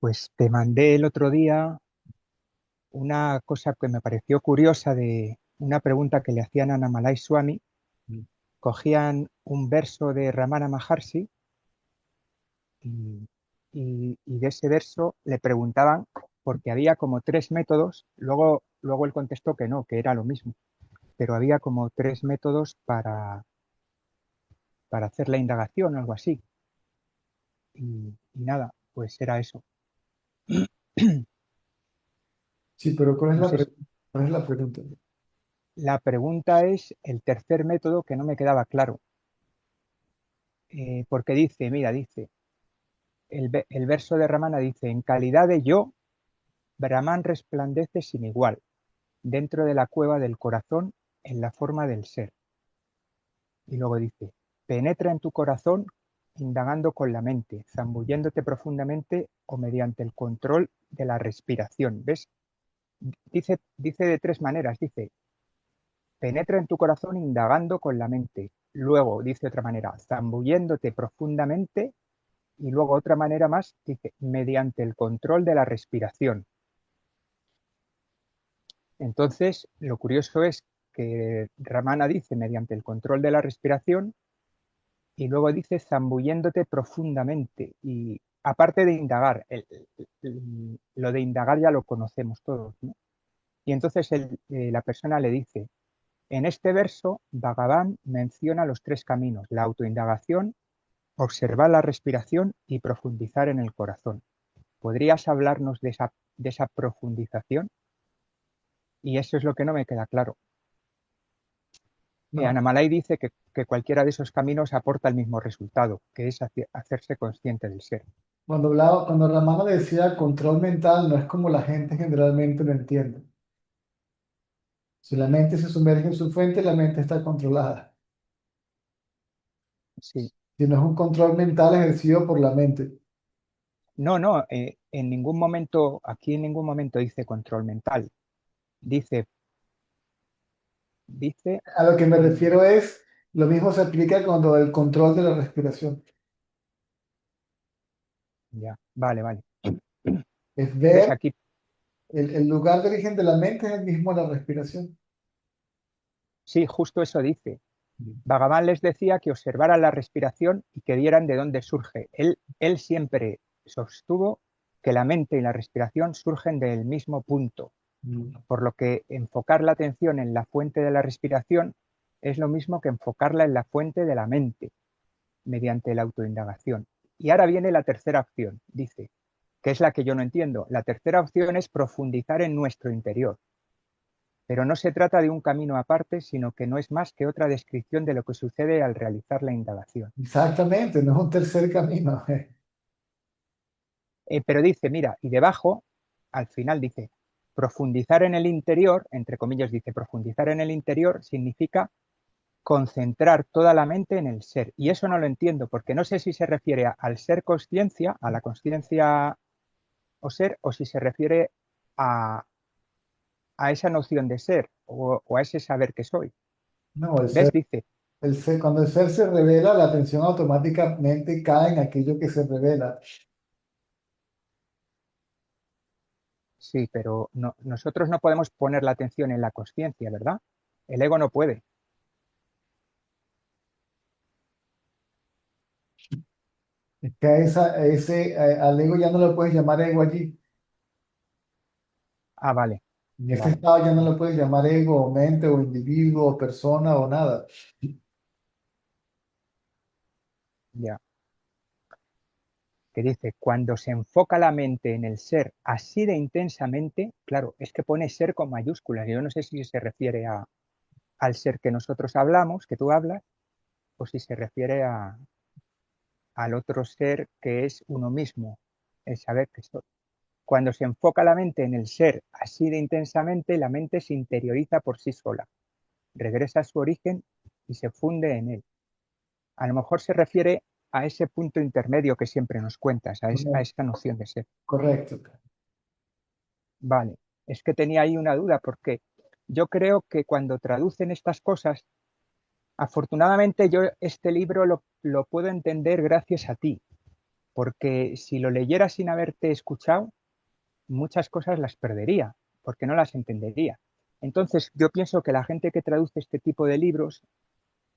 Pues te mandé el otro día una cosa que me pareció curiosa de una pregunta que le hacían a Namalai Swami. Cogían un verso de Ramana Maharshi y, y de ese verso le preguntaban porque había como tres métodos. Luego él contestó que no, que era lo mismo, pero había como tres métodos para hacer la indagación o algo así. Y nada, pues era eso. Sí, pero ¿cuál es No la sé, cuál es la pregunta? la pregunta es el tercer método que no me quedaba claro. Porque dice, mira, dice, el verso de Ramana dice, en calidad de yo, Brahman resplandece sin igual, dentro de la cueva del corazón, en la forma del ser. Y luego dice, penetra en tu corazón indagando con la mente, zambulléndote profundamente o mediante el control de la respiración. ¿Ves? Dice de tres maneras, dice, penetra en tu corazón indagando con la mente. Luego dice otra manera, zambulléndote profundamente. Y luego otra manera más, dice, mediante el control de la respiración. Entonces, lo curioso es que Ramana dice mediante el control de la respiración y luego dice zambulléndote profundamente. Y aparte de indagar, lo de indagar ya lo conocemos todos, ¿no? Y entonces la persona le dice, en este verso, Bhagavan menciona los tres caminos, la autoindagación, observar la respiración y profundizar en el corazón. ¿Podrías hablarnos de esa profundización? Y eso es lo que no me queda claro. No, Anamalai dice que cualquiera de esos caminos aporta el mismo resultado, que es hacerse consciente del ser. cuando Ramana decía control mental, no es como la gente generalmente lo entiende. Si la mente se sumerge en su fuente, la mente está controlada. Sí. Si no es un control mental ejercido por la mente. No, no, en ningún momento, aquí en ningún momento dice control mental. Dice, dice, A lo que me mm, refiero es, lo mismo se aplica cuando el control de la respiración. ya, vale, vale. Es ¿Ves? ver, Aquí, el lugar de origen de la mente es el mismo de la respiración. sí, justo eso dice. Bhagavan les decía que observaran la respiración y que vieran de dónde surge. Él siempre sostuvo que la mente y la respiración surgen del mismo punto, Mm. por lo que enfocar la atención en la fuente de la respiración es lo mismo que enfocarla en la fuente de la mente, mediante la autoindagación. Y ahora viene la tercera opción, dice, que es la que yo no entiendo. La tercera opción es profundizar en nuestro interior, pero no se trata de un camino aparte, sino que no es más que otra descripción de lo que sucede al realizar la indagación. Exactamente, no es un tercer camino. Pero dice, mira, y debajo, al final dice, profundizar en el interior, entre comillas dice, profundizar en el interior significa concentrar toda la mente en el ser. Y eso no lo entiendo, porque no sé si se refiere al ser conciencia, a la conciencia o ser, o si se refiere a, a esa noción de ser o a ese saber que soy. No, ¿Ves? Dice, cuando el ser se revela, la atención automáticamente cae en aquello que se revela. sí, pero nosotros no podemos poner la atención en la conciencia, ¿verdad? El ego no puede. Es que al ego ya no lo puedes llamar ego allí. Ah, vale, En este vale, estado ya no lo puedes llamar ego, o mente, o individuo, o persona, o nada. ya. Que dice, cuando se enfoca la mente en el ser así de intensamente, claro, es que pone ser con mayúsculas. Yo no sé si se refiere al ser que nosotros hablamos, que tú hablas, o si se refiere al otro ser que es uno mismo, el saber que soy. Cuando se enfoca la mente en el ser así de intensamente, la mente se interioriza por sí sola, regresa a su origen y se funde en él. A lo mejor se refiere a ese punto intermedio que siempre nos cuentas, a Correcto. esa noción de ser. Correcto. Vale, es que tenía ahí una duda porque yo creo que cuando traducen estas cosas, afortunadamente yo este libro lo puedo entender gracias a ti, porque si lo leyera sin haberte escuchado, muchas cosas las perdería, porque no las entendería. Entonces, yo pienso que la gente que traduce este tipo de libros,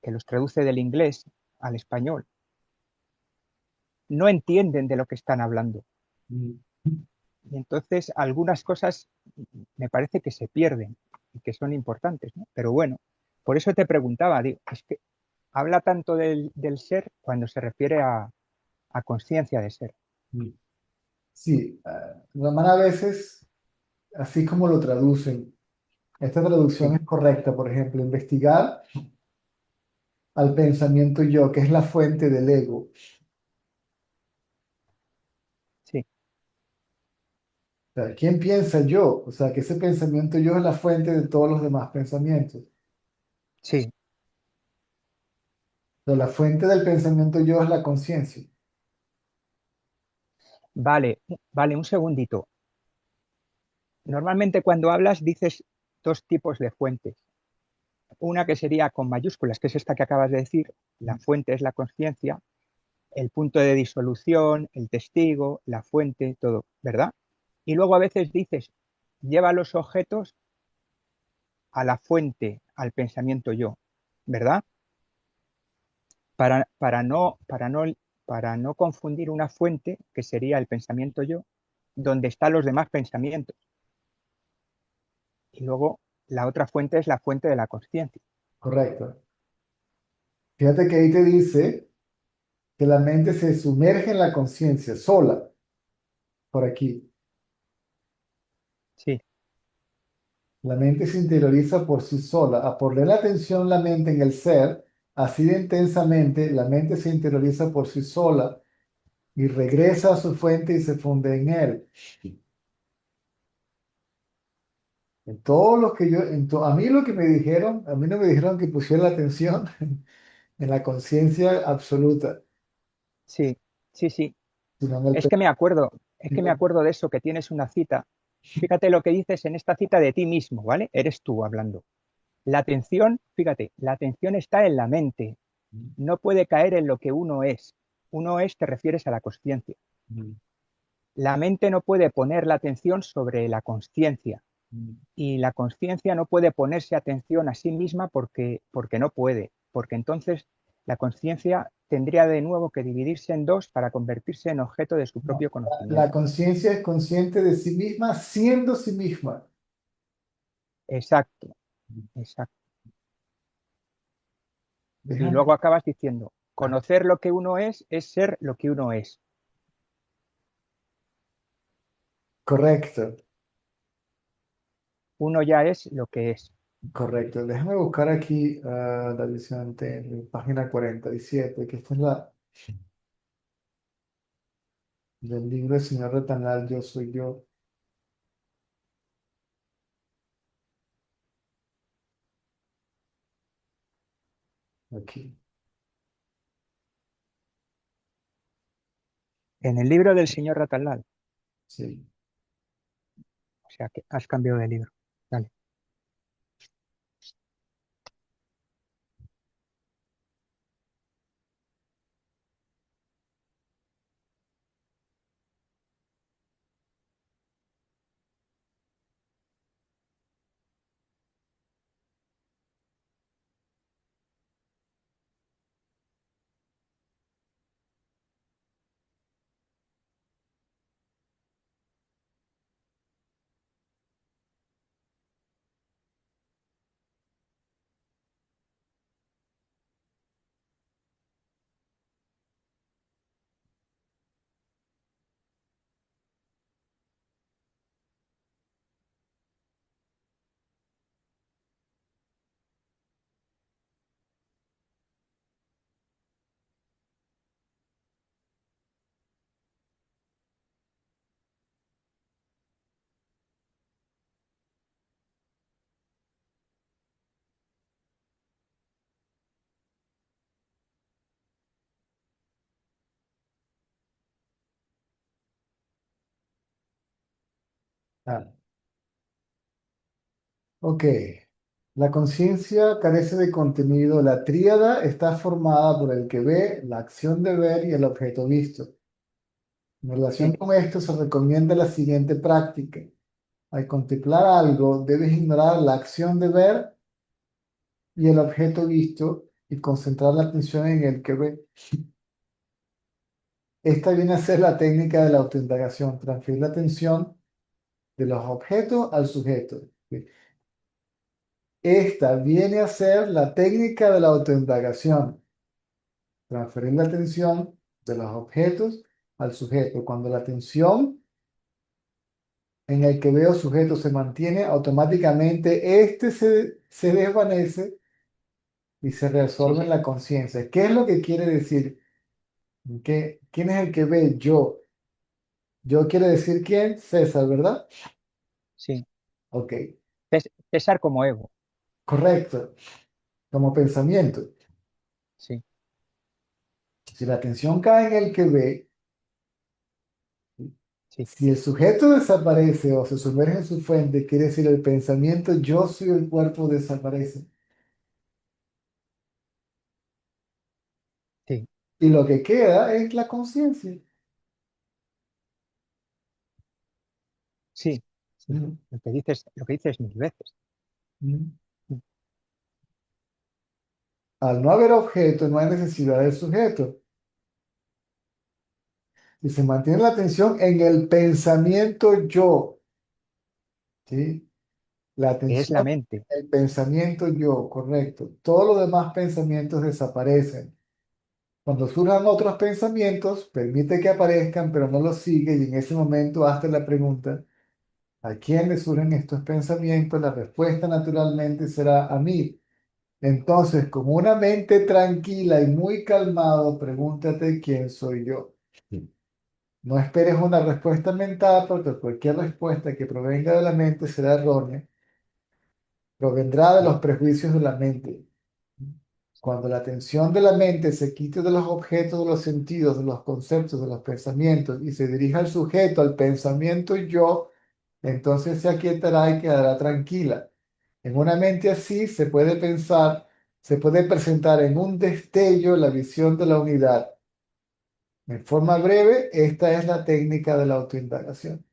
que los traduce del inglés al español, no entienden de lo que están hablando. Mm. Y entonces algunas cosas me parece que se pierden y que son importantes, ¿no? Pero bueno, por eso te preguntaba, digo, es que habla tanto del ser cuando se refiere a conciencia de ser. Mm. Sí, Ramán a veces, así como lo traducen, esta traducción Sí, es correcta, por ejemplo, investigar al pensamiento yo, que es la fuente del ego. sí, O sea, ¿quién piensa yo? O sea, que ese pensamiento yo es la fuente de todos los demás pensamientos. sí. Pero la fuente del pensamiento yo es la conciencia. Vale, vale, un segundito. Normalmente cuando hablas dices dos tipos de fuentes. Una que sería con mayúsculas, que es esta que acabas de decir, la fuente es la conciencia, el punto de disolución, el testigo, la fuente, todo, ¿verdad? Y luego a veces dices, lleva los objetos a la fuente, al pensamiento yo, ¿verdad? Para, para no confundir una fuente, que sería el pensamiento yo, donde están los demás pensamientos. Y luego la otra fuente es la fuente de la conciencia. Correcto. Fíjate que ahí te dice que la mente se sumerge en la conciencia sola, por aquí. Sí, La mente se interioriza por sí sola. A poner la atención la mente en el ser, así de intensamente, la mente se interioriza por sí sola y regresa a su fuente y se funde en él. En todos los que yo, a mí lo que me dijeron, a mí no me dijeron que pusiera la atención en la conciencia absoluta, sí, sí, sí. sino en el Es que me acuerdo de eso, que tienes una cita. Fíjate lo que dices en esta cita de ti mismo, ¿vale? Eres tú hablando. La atención, fíjate, la atención está en la mente, no puede caer en lo que uno es. Uno es, te refieres a la consciencia. La mente no puede poner la atención sobre la consciencia y la consciencia no puede ponerse atención a sí misma porque no puede, porque entonces la consciencia tendría de nuevo que dividirse en dos para convertirse en objeto de su No, propio la conocimiento. conciencia es consciente de sí misma siendo sí misma. Exacto, exacto. Y Déjame. luego acabas diciendo, conocer lo que uno es ser lo que uno es. Correcto, Uno ya es lo que es. correcto. Déjame buscar aquí la visión página 47, que esta es la del libro del señor Retanal, Yo soy yo. Aquí, En el libro del señor Ratalal, sí. o sea que has cambiado de libro. Vale. Ah, ok. La conciencia carece de contenido. La tríada está formada por el que ve, la acción de ver y el objeto visto. En relación sí, con esto, se recomienda la siguiente práctica. Al contemplar algo, debes ignorar la acción de ver y el objeto visto y concentrar la atención en el que ve. Esta viene a ser la técnica de la autoindagación, transferir la atención de los objetos al sujeto. Esta viene a ser la técnica de la autoindagación, transferir la atención de los objetos al sujeto. Cuando la atención en el que veo sujeto se mantiene, automáticamente este se desvanece y se reabsorbe sí, en la conciencia. ¿Qué es lo que quiere decir? ¿Quién es el que ve? Yo. Yo quiere decir quién? César, ¿verdad? sí. Ok, César como ego. correcto. Como pensamiento. Sí, Si la atención cae en el que ve, sí, si el sujeto desaparece o se sumerge en su fuente, quiere decir el pensamiento yo soy el cuerpo desaparece. sí, Y lo que queda es la conciencia. sí, sí. Ujú, Lo que dices mil veces. ujú. Mm, Al no haber objeto, no hay necesidad del sujeto. Y se mantiene la atención en el pensamiento yo, ¿sí? La que es atención la mente. en el pensamiento yo, correcto. Todos los demás pensamientos desaparecen. Cuando surjan otros pensamientos, permite que aparezcan, pero no los sigue y en ese momento hazte la pregunta, ¿a quién le surgen estos pensamientos? La respuesta naturalmente será a mí. Entonces, con una mente tranquila y muy calmado, pregúntate quién soy yo. Sí. No esperes una respuesta mental porque cualquier respuesta que provenga de la mente será errónea, provendrá de Sí, los prejuicios de la mente. sí, Cuando la atención de la mente se quite de los objetos, de los sentidos, de los conceptos, de los pensamientos y se dirija al sujeto, al pensamiento yo, entonces se aquietará y quedará tranquila. En una mente así se puede pensar, se puede presentar en un destello la visión de la unidad. En forma breve, esta es la técnica de la autoindagación.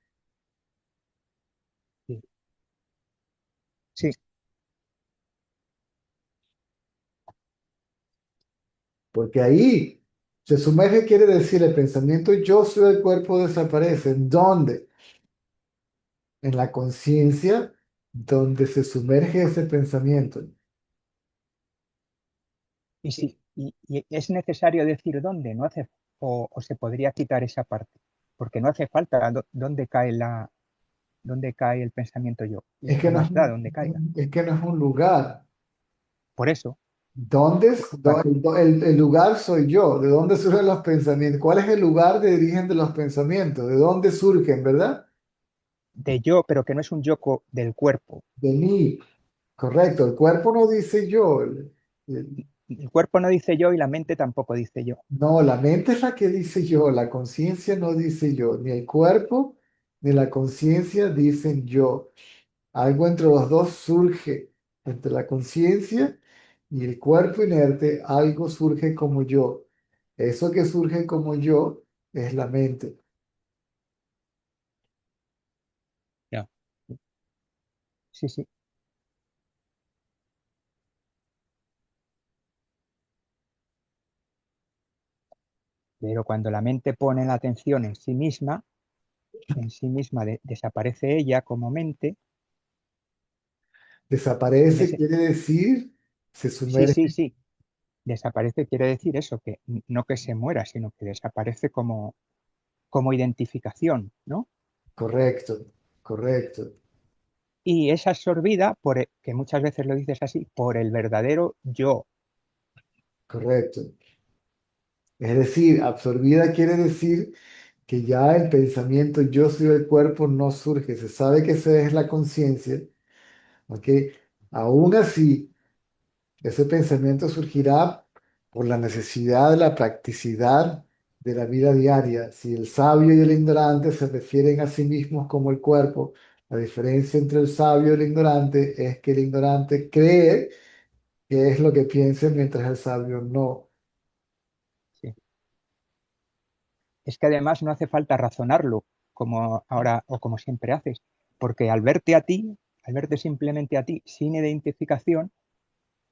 sí, sí, Porque ahí se sumerge, quiere decir, el pensamiento yo soy el cuerpo desaparece. ¿En dónde? En la conciencia donde se sumerge ese pensamiento. y sí, y es necesario decir dónde, no hace, o se podría quitar esa parte, porque no hace falta dónde cae el pensamiento yo, y Es que qué no es más da dónde caiga. es que no es un lugar. Por eso, ¿Dónde cu- cuan- el lugar soy yo? ¿De dónde surgen los pensamientos? ¿Cuál es el lugar de origen de los pensamientos? ¿De dónde surgen, verdad? de yo, pero que no es un yo del cuerpo. De mí. Correcto. El cuerpo no dice yo. El- El cuerpo no dice yo y la mente tampoco dice yo. no, la mente es la que dice yo. La conciencia no dice yo. Ni el cuerpo ni la conciencia dicen yo. Algo entre los dos surge. Entre la conciencia y el cuerpo inerte, algo surge como yo. Eso que surge como yo es la mente. Ya. Sí, sí. Pero cuando la mente pone la atención en sí misma desaparece ella como mente. En Desaparece ese, quiere decir, se sí, sumerge, sí, sí. Desaparece quiere decir eso, que no que se muera, sino que desaparece como identificación, ¿no? correcto, correcto, Y es absorbida que muchas veces lo dices así, por el verdadero yo. correcto. Es decir, absorbida quiere decir que ya el pensamiento yo soy el cuerpo no surge, se sabe que esa es la conciencia, ¿ok? Aún así, ese pensamiento surgirá por la necesidad de la practicidad de la vida diaria. Si el sabio y el ignorante se refieren a sí mismos como el cuerpo, la diferencia entre el sabio y el ignorante es que el ignorante cree que es lo que piensa mientras el sabio no. Sí, Es que además no hace falta razonarlo como ahora o como siempre haces, porque al verte a ti, al verte simplemente a ti sin identificación,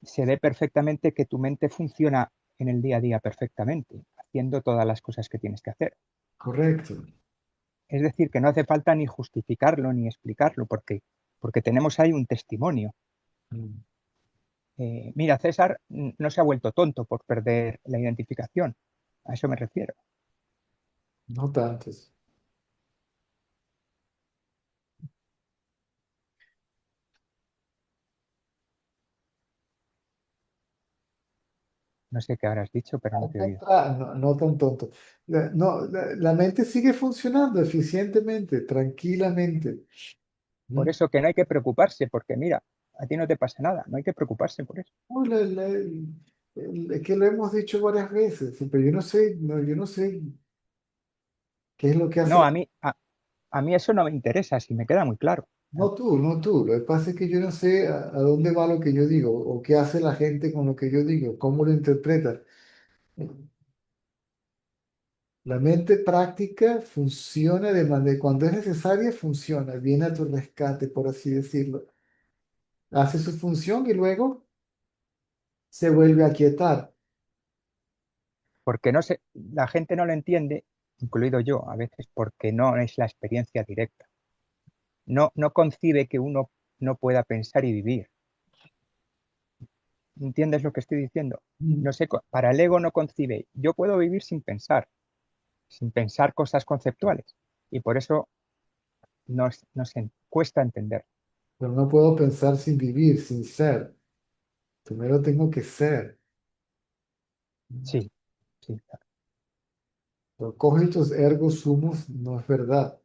se ve perfectamente que tu mente funciona en el día a día perfectamente, haciendo todas las cosas que tienes que hacer. Correcto. Es decir, que no hace falta ni justificarlo ni explicarlo, porque tenemos ahí un testimonio. Mm. Mira, César no se ha vuelto tonto por perder la identificación. A eso me refiero. No tantos. No sé qué habrás dicho, pero no te he oído. No, no tan tonto. La mente sigue funcionando eficientemente, tranquilamente. Por ¿Mm? eso que no hay que preocuparse, porque mira, a ti no te pasa nada, no hay que preocuparse por eso. No, es que lo hemos dicho varias veces, pero yo no sé, yo no sé qué es lo que hace No, la... a mí eso no me interesa, si me queda muy claro. No tú. Lo que pasa es que yo no sé a dónde va lo que yo digo o qué hace la gente con lo que yo digo, cómo lo interpreta. La mente práctica funciona de manera, cuando es necesaria, funciona, viene a tu rescate, por así decirlo. Hace su función y luego se vuelve a quietar. Porque no sé, la gente no lo entiende, incluido yo a veces, porque no es la experiencia directa. No concibe que uno no pueda pensar y vivir. ¿Entiendes lo que estoy diciendo? Mm. No sé, para el ego no concibe. Yo puedo vivir sin pensar cosas conceptuales. Y por eso nos cuesta entender. Pero no puedo pensar sin vivir, sin ser. Primero tengo que ser. Sí, sí, claro. Pero cogitos ergo sumus no es verdad.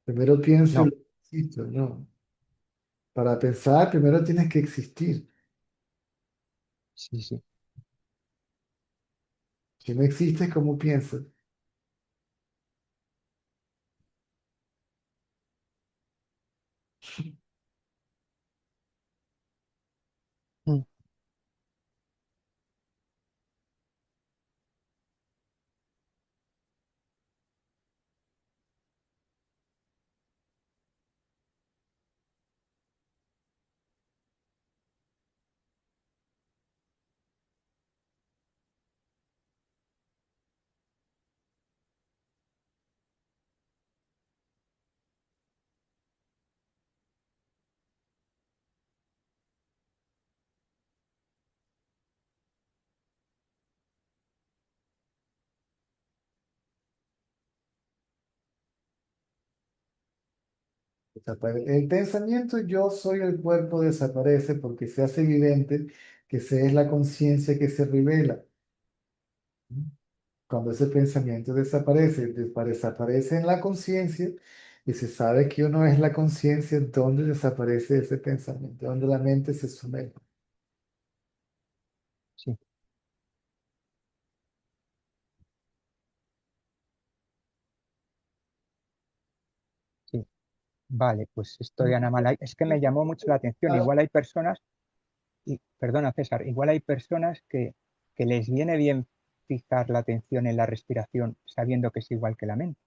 Primero pienso y No, luego existo, no. Para pensar, primero tienes que existir. sí, sí. Si no existes, ¿cómo piensas? Mm. El pensamiento yo soy el cuerpo desaparece porque se hace evidente que se es la conciencia que se revela. Cuando ese pensamiento desaparece, desaparece en la conciencia y se sabe que uno es la conciencia, ¿dónde desaparece ese pensamiento? Donde la mente se sumerge. Sí, sí. Vale, pues esto de Ana Malay es que me llamó mucho la atención. Igual hay personas, y perdona César, igual hay personas que les viene bien fijar la atención en la respiración sabiendo que es igual que la mente.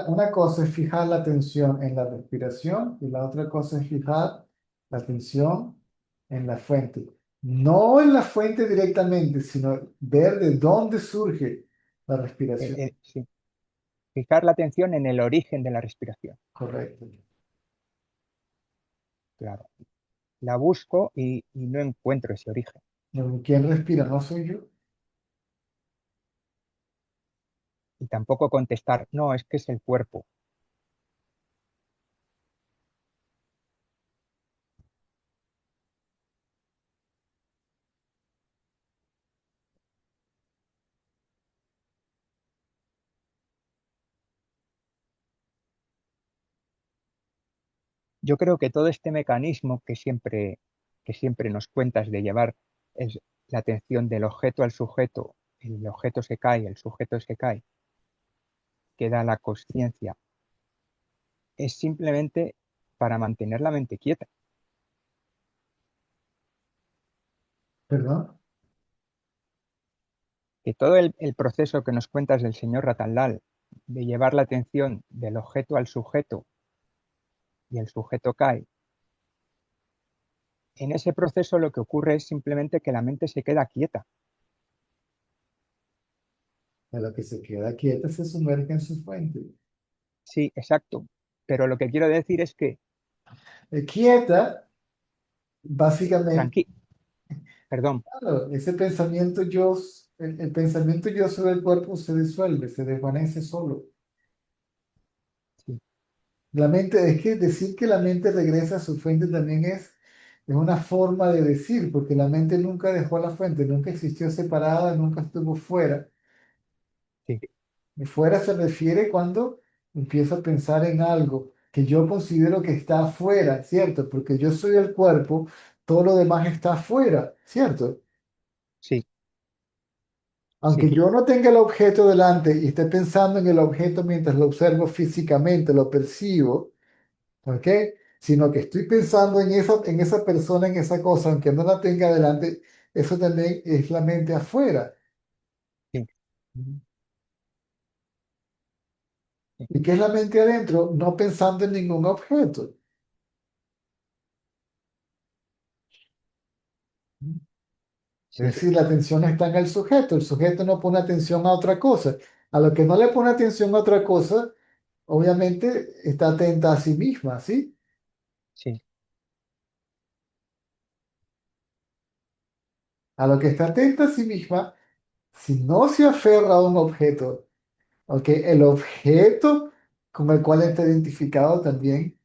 Una cosa es fijar la atención en la respiración y la otra cosa es fijar la atención en la fuente. No en la fuente directamente, sino ver de dónde surge la respiración. Sí, fijar la atención en el origen de la respiración. Correcto. Claro. La busco y no encuentro ese origen. ¿Quién respira? No soy yo. Y tampoco contestar, no, es que es el cuerpo. Yo creo que todo este mecanismo que siempre nos cuentas de llevar la atención del objeto al sujeto, el objeto se cae, el sujeto se cae, queda la conciencia, es simplemente para mantener la mente quieta. ¿Perdón? que todo el proceso que nos cuentas del señor Ratalal, de llevar la atención del objeto al sujeto y el sujeto cae, en ese proceso lo que ocurre es simplemente que la mente se queda quieta. A lo que se queda quieta se sumerge en su fuente. Sí, exacto. Pero lo que quiero decir es que, Quieta, básicamente, tranqui, perdón, claro, ese pensamiento yo, el pensamiento yo sobre el cuerpo se disuelve, se desvanece solo. sí, La mente, es que decir que la mente regresa a su fuente también es una forma de decir, porque la mente nunca dejó la fuente, nunca existió separada, nunca estuvo fuera. sí, Y fuera se refiere cuando empiezo a pensar en algo que yo considero que está afuera, ¿cierto? Porque yo soy el cuerpo, todo lo demás está afuera, ¿cierto? sí, sí, Aunque yo no tenga el objeto delante y esté pensando en el objeto mientras lo observo físicamente, lo percibo, ¿ok? Sino que estoy pensando en esa persona, en esa cosa, aunque no la tenga delante, eso también es la mente afuera. sí, ¿Y qué es la mente adentro? No pensando en ningún objeto. Es sí, decir, la atención está en el sujeto no pone atención a otra cosa. A lo que no le pone atención a otra cosa, obviamente está atenta a sí misma, ¿sí? sí, A lo que está atenta a sí misma, si no se aferra a un objeto, ¿ok? El objeto con el cual está identificado también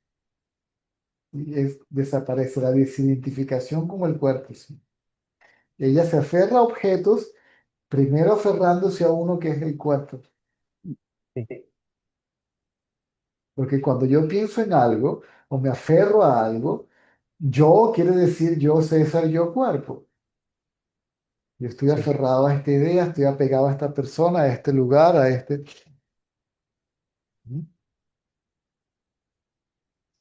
desaparece la desidentificación con el cuerpo, ¿sí? Ella se aferra a objetos, primero aferrándose a uno que es el cuerpo. sí, Porque cuando yo pienso en algo o me aferro a algo, yo quiere decir yo, César, yo cuerpo. Yo estoy sí, aferrado a esta idea, estoy apegado a esta persona, a este lugar, a este.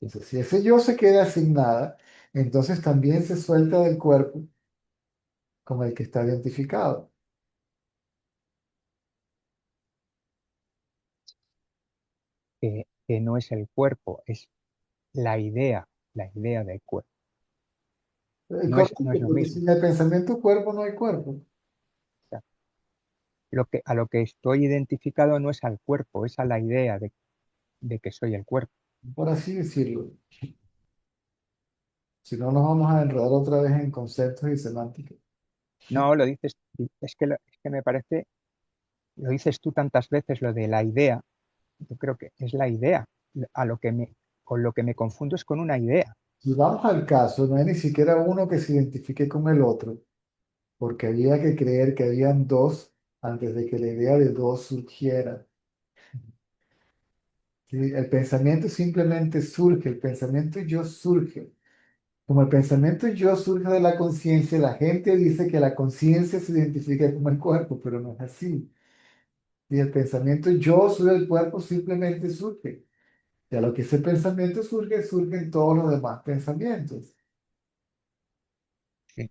Entonces, si ese yo se queda sin nada, entonces también se suelta del cuerpo con el que está identificado. que no es el cuerpo, es la idea del cuerpo. No Correcto, es lo porque mismo. sin el pensamiento cuerpo no hay cuerpo. O sea, a lo que estoy identificado no es al cuerpo, es a la idea de que soy el cuerpo. Por así decirlo. Si no, nos vamos a enredar otra vez en conceptos y semántica. No, lo dices, es que me parece, lo dices tú tantas veces, lo de la idea. Yo creo que es la idea. A lo que me, con lo que me confundo es con una idea. Si vamos al caso, no hay ni siquiera uno que se identifique con el otro, porque había que creer que habían dos antes de que la idea de dos surgiera. ¿Sí? El pensamiento simplemente surge, el pensamiento yo surge. Como el pensamiento yo surge de la conciencia, la gente dice que la conciencia se identifica con el cuerpo, pero no es así. Y el pensamiento yo soy el cuerpo simplemente surge. Y a lo que ese pensamiento surge, surgen todos los demás pensamientos. Sí,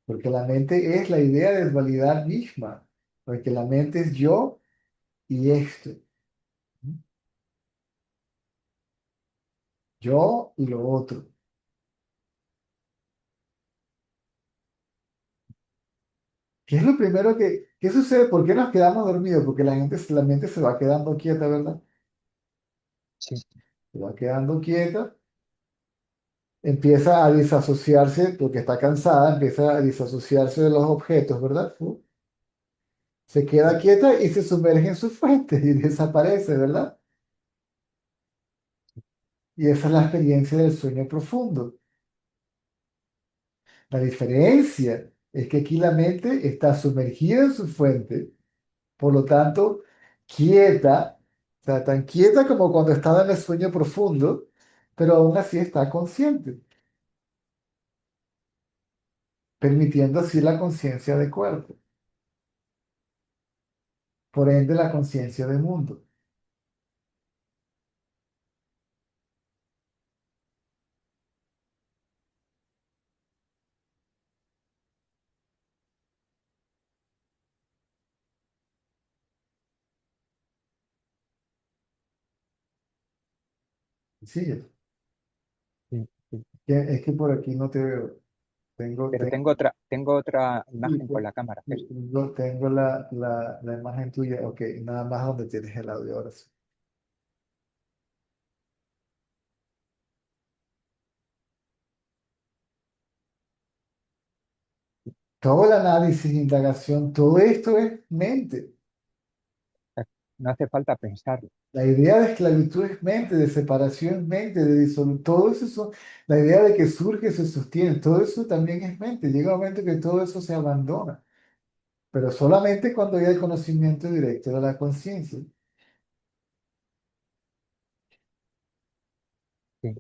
Porque la mente es la idea de dualidad misma. Porque la mente es yo y esto. Yo y lo otro. ¿Qué es lo primero qué sucede? ¿Por qué nos quedamos dormidos? Porque la mente se va quedando quieta, ¿verdad? sí, Se va quedando quieta, empieza a disasociarse, porque está cansada, empieza a disasociarse de los objetos, ¿verdad? Se queda quieta y se sumerge en su fuente y desaparece, ¿verdad? Y esa es la experiencia del sueño profundo. La diferencia es que aquí la mente está sumergida en su fuente, por lo tanto, quieta, o sea, tan quieta como cuando estaba en el sueño profundo, pero aún así está consciente, permitiendo así la conciencia de cuerpo, por ende la conciencia de mundo. Sí, Sí, sí. es que por aquí no te veo. Tengo, Pero tengo, tengo otra sí, imagen con la cámara, Jesús. tengo la imagen tuya. Ok, nada más donde tienes el audio ahora sí. Todo el análisis, indagación, todo esto es mente. No hace falta pensarlo. La idea de esclavitud es mente, de separación es mente, de disolución, todo eso la idea de que surge, se sostiene, todo eso también es mente. Llega un momento que todo eso se abandona, pero solamente cuando hay el conocimiento directo de la conciencia. Sí,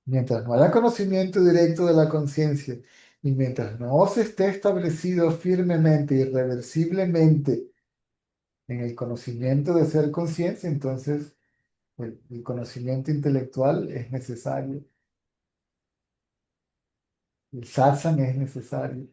Mientras no haya conocimiento directo de la conciencia y mientras no se esté establecido firmemente, irreversiblemente en el conocimiento de ser conciencia, entonces el conocimiento intelectual es necesario, el satsang es necesario.